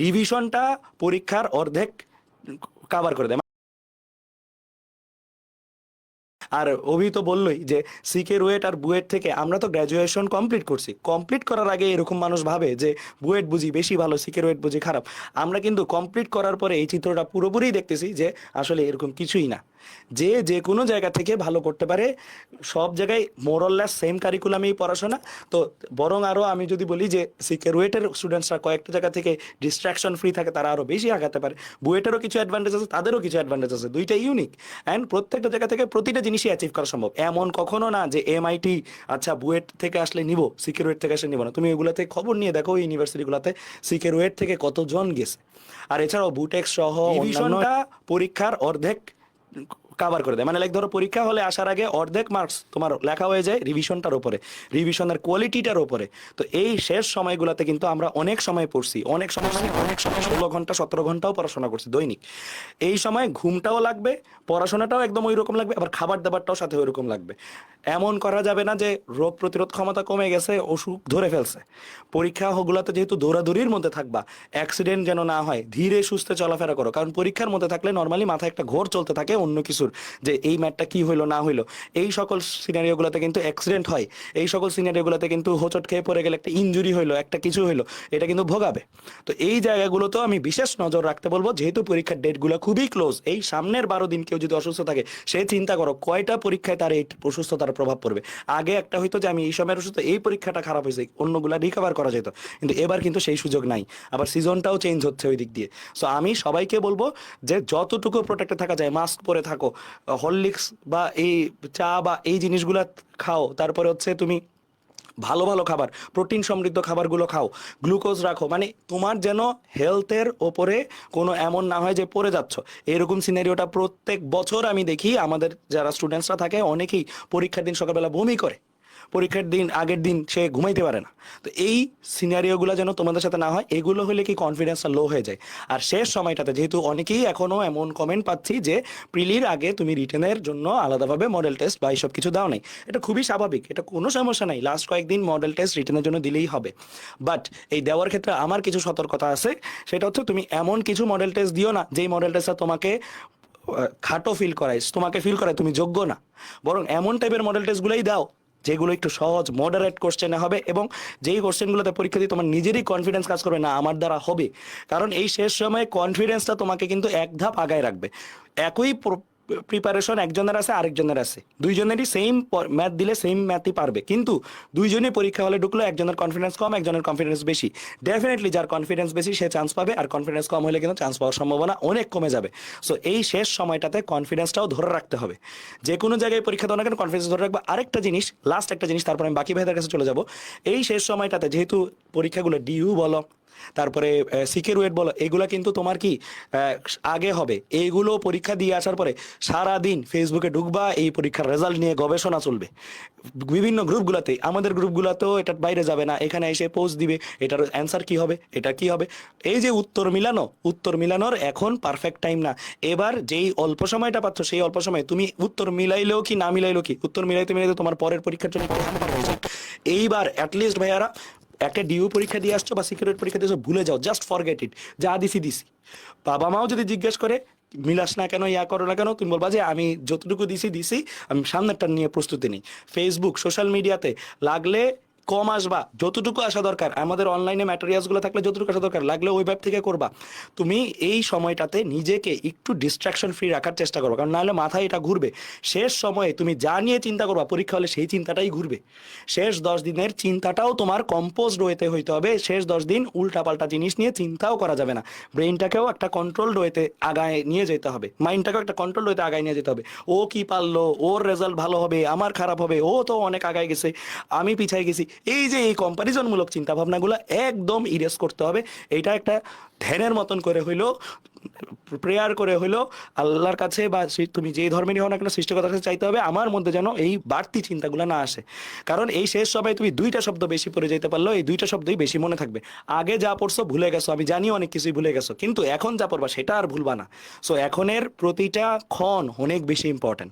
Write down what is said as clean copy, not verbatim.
রিভিশনটা পরীক্ষার অর্ধেক কাভার করে দেয়। আর অভি তো বললোই যে সিকে রুয়েট আর বুয়েট থেকে আমরা তো গ্র্যাজুয়েশন কমপ্লিট করছি, কমপ্লিট করার আগে এরকম মানুষ ভাবে যে বুয়েট বুঝি বেশি ভালো, সিকে রুয়েট বুঝি খারাপ। আমরা কিন্তু কমপ্লিট করার পরে এই চিত্রটা পুরোপুরি দেখতেছি যে আসলে এরকম কিছুই না, যে যে কোনো জায়গা থেকে ভালো করতে পারে। সব জায়গায় মোরললেস সেম কারিকুলামেই পড়াশোনা। তো বরং আরও আমি যদি বলি যে সিকে রুয়েটের স্টুডেন্টসরা কয়েকটা জায়গা থেকে ডিস্ট্রাকশন ফ্রি থাকে, তারা আরও বেশি আগাতে পারে। বুয়েটেরও কিছু অ্যাডভান্টেজ আছে, তাদেরও কিছু অ্যাডভান্টেজ আছে, দুইটাই ইউনিক। অ্যান্ড প্রত্যেকটা জায়গা থেকে প্রতিটা জিনিসই অ্যাচিভ করা সম্ভব। এমন কখনো না যে এমআইটি আচ্ছা বুয়েট থেকে আসলে নিব, সিকে রুয়েট থেকে আসলে নিব না। তুমি এগুলাতে খবর নিয়ে দেখো, ওই ইউনিভার্সিটিগুলোতে সিকে রুয়েট থেকে কতজন গেছে। আর এছাড়াও বুটেক্স সহ রিভিশনটা পরীক্ষার অর্ধেক কাভার করে দেয়। মানে লাইক ধরো পরীক্ষা হলে আসার আগে অর্ধেক মার্কস তোমার লেখা হয়ে যায় রিভিশনটার উপরে, রিভিশনের কোয়ালিটিটার উপরে। তো এই শেষ সময়গুলোতে কিন্তু আমরা অনেক সময় পড়ছি, অনেক সময় মানে অনেক সময় 16 ঘন্টা 17 ঘন্টাও পড়াশোনা করছি দৈনিক। এই সময় ঘুমটাও লাগবে, পড়াশোনাটাও একদম ওই রকম লাগবে, আবার খাবার দাবারটাও সাথে ওই রকম লাগবে। এমন করা যাবে না যে রোগ প্রতিরোধ ক্ষমতা কমে গেছে, অসুখ ধরে ফেলছে। পরীক্ষা গুলাতে যেহেতু দৌড়াদৌড়ির মধ্যে থাকবা, অ্যাক্সিডেন্ট যেন না হয়, ধীরে সুস্থে চলাফেরা করো। কারণ পরীক্ষার মধ্যে থাকলে নর্মালি মাথায় একটা ঘোর চলতে থাকে অন্য কিছুর, যে এই ম্যাটটা কি হইলো না হইলো। এই সকল সিনারিওগুলোতে কিন্তু অ্যাক্সিডেন্ট হয়, এই সকল সিনারিওগুলোতে কিন্তু হোঁচট খেয়ে পড়ে গেলে একটা ইনজুরি হইলো, একটা কিছু হইলো, এটা কিন্তু ভোগাবে। তো এই জায়গাগুলোতেও আমি বিশেষ নজর রাখতে বলবো, যেহেতু পরীক্ষার ডেটগুলো খুবই ক্লোজ। এই সামনের 12 দিন কেউ যদি অসুস্থ থাকে, সে চিন্তা করো কয়টা পরীক্ষায় তার এই অসুস্থতার প্রভাব পড়বে। আগে একটা হইতো যে আমি এই সময়ের অসুস্থ, এই পরীক্ষাটা খারাপ হয়েছে, অন্যগুলা রিকভার করা যেত, কিন্তু এবার কিন্তু সেই সুযোগ নাই। আবার সিজনটাও চেঞ্জ হচ্ছে ওই দিক দিয়ে। সো আমি সবাইকে বলবো যে যতটুকু প্রোটেক্টে থাকা যায় মাস্ক পরে থাকো, হরলিক্স বা এই চা বা এই জিনিসগুলা খাও। তারপরে হচ্ছে তুমি ভালো ভালো খাবার, প্রোটিন সমৃদ্ধ খাবারগুলো খাও, গ্লুকোজ রাখো। মানে তোমার যেন হেলথের ওপরে কোনো এমন না হয় যে পড়ে যাচ্ছ। এরকম সিনারিওটা প্রত্যেক বছর আমি দেখি। আমাদের যারা স্টুডেন্টসরা থাকে অনেকেই পরীক্ষার দিন সকালবেলা বমি করে, পরীক্ষার দিন আগের দিন সে ঘুমাইতে পারে না। তো এই সিনারিওগুলো যেন তোমাদের সাথে না হয়। এগুলো হলে কি কনফিডেন্সটা লো হয়ে যায়। আর শেষ সময়টাতে যেহেতু অনেকেই এখনও এমন কমেন্ট পাচ্ছি যে প্রিলির আগে তুমি রিটেনের জন্য আলাদাভাবে মডেল টেস্ট বা এইসব কিছু দাও নাই, এটা খুবই স্বাভাবিক, এটা কোনো সমস্যা নাই। লাস্ট কয়েকদিন মডেল টেস্ট রিটেনের জন্য দিলেই হবে। বাট এই দেওয়ার ক্ষেত্রে আমার কিছু সতর্কতা আছে। সেটা হচ্ছে তুমি এমন কিছু মডেল টেস্ট দিও না যেই মডেল টেস্টটা তোমাকে খাটো ফিল করায়, তোমাকে ফিল করায় তুমি যোগ্য না। বরং এমন টাইপের মডেল টেস্টগুলোই দাও যেগুলো একটু সহজ মডারেট কোশ্চেনে হবে, এবং যেই কোশ্চেনগুলোতে পরীক্ষা দিয়ে তোমার নিজেরই কনফিডেন্স কাজ করবে না আমার দ্বারা হবে। কারণ এই শেষ সময়ে কনফিডেন্সটা তোমাকে কিন্তু এক ধাপ আগায় রাখবে। একই প্রিপারেশন একজনের আছে আরেকজনের আছে, দুইজনেরই সেম ম্যাথ দিলে সেম ম্যাথই পারবে, কিন্তু দুইজনই পরীক্ষা হলে ঢুকলো, একজনের কনফিডেন্স কম একজনের কনফিডেন্স বেশি। ডেফিনেটলি যার কনফিডেন্স বেশি সে চান্স পাবে, আর কনফিডেন্স কম হলে কিন্তু চান্স পাওয়ার সম্ভাবনা অনেক কমে যাবে। সো এই শেষ সময়টাতে কনফিডেন্সটাও ধরে রাখতে হবে। যে কোনো জায়গায় পরীক্ষা দেওয়া না কেন কনফিডেন্স ধরে রাখবে। আরেকটা জিনিস, লাস্ট একটা জিনিস, তারপর আমি বাকি ভাইদের কাছে চলে যাব। এই শেষ সময়টাতে যেহেতু পরীক্ষাগুলো ডিইউ বলো, তারপরে সিকে রুয়েট বলো, এগুলা কিন্তু তোমার কি আগে হবে। এইগুলো পরীক্ষা দিয়ে আসার পরে সারা দিন ফেসবুকে ঢুকবা, এই পরীক্ষার রেজাল্ট নিয়ে গবেষণা চলবে বিভিন্ন গ্রুপগুলোতে। আমাদের গ্রুপগুলোতেও এটার বাইরে যাবে না, এখানে এসে পোস্ট দিবে এটার অ্যান্সার কি হবে, এটা কি হবে। এই যে উত্তর মিলানোর এখন পারফেক্ট টাইম না। এবার যেই অল্প সময়টা পাচ্ছ সেই অল্প সময় তুমি উত্তর মিলাইলেও কি না মিলাইলেও কি, উত্তর মিলাইতে মিলাইতে তোমার পরের পরীক্ষার জন্য একটু হ্যাম্পার হয়ে যায়। এইবার অ্যাটলিস্ট ভাইয়ারা একটা ডিউ পরীক্ষা দিয়ে আসছো বা সিকিউরিটি পরীক্ষা দিয়ে আসছো, ভুলে যাও, জাস্ট ফরগেট ইট, যা দিছি দিছি। বাবা মাও যদি জিজ্ঞেস করে মিলাস না কেন, ইয়া করো না কেন, তুমি বলবা যে আমি যতটুকু দিছি দিছি, আমি সামনেরটা নিয়ে প্রস্তুতি নেই। ফেসবুক সোশ্যাল মিডিয়াতে লাগলে কম আসবা, যতটুকু আসা দরকার আমাদের অনলাইনে ম্যাটেরিয়ালসগুলো থাকলে যতটুকু আসা দরকার লাগলে ওই ওয়েব থেকে করবা। তুমি এই সময়টাতে নিজেকে একটু ডিস্ট্রাকশন ফ্রি রাখার চেষ্টা করো, কারণ নাহলে মাথায় এটা ঘুরবে। শেষ সময়ে তুমি যা নিয়ে চিন্তা করবা পরীক্ষা হলে সেই চিন্তাটাই ঘুরবে। শেষ 10 দিনের চিন্তাটাও তোমার কম্পোজড ওয়েতে হইতে হবে। শেষ 10 দিন উল্টাপাল্টা জিনিস নিয়ে চিন্তাও করা যাবে না। ব্রেইনটাকেও একটা কন্ট্রোলড ওয়েতে আগায় নিয়ে যেতে হবে, মাইন্ডটাকেও একটা কন্ট্রোলড ওয়েতে আগায় নিয়ে যেতে হবে। ও কি পারলো, ওর রেজাল্ট ভালো হবে, আমার খারাপ হবে, ও তো অনেক আগায় গেছে, আমি পিছায় গেছি। এই যে এই কম্পারিজনমূলক চিন্তা ভাবনাগুলো একদম ইরেজ করতে হবে। এটা একটা ধ্যানের মতন করে হইলো, প্রেয়ার করে হইলো আল্লাহর কাছে বা তুমি যেই ধর্মেরই হও না কেন সৃষ্টিকর্তার কাছে চাইতে হবে আমার মধ্যে যেন এই বাড়তি চিন্তাগুলো না আসে। কারণ এই শেষ সবাই তুমি দুইটা শব্দ বেশি পড়ে যেতে পারলো, এই দুইটা শব্দই বেশি মনে থাকবে। আগে যা পড়ছো ভুলে গেছো, আমি জানি অনেক কিছুই ভুলে গেছো, কিন্তু এখন যা পড়বা সেটা আর ভুলবা না। সো এখনের প্রতিটা ক্ষণ অনেক বেশি ইম্পর্টেন্ট।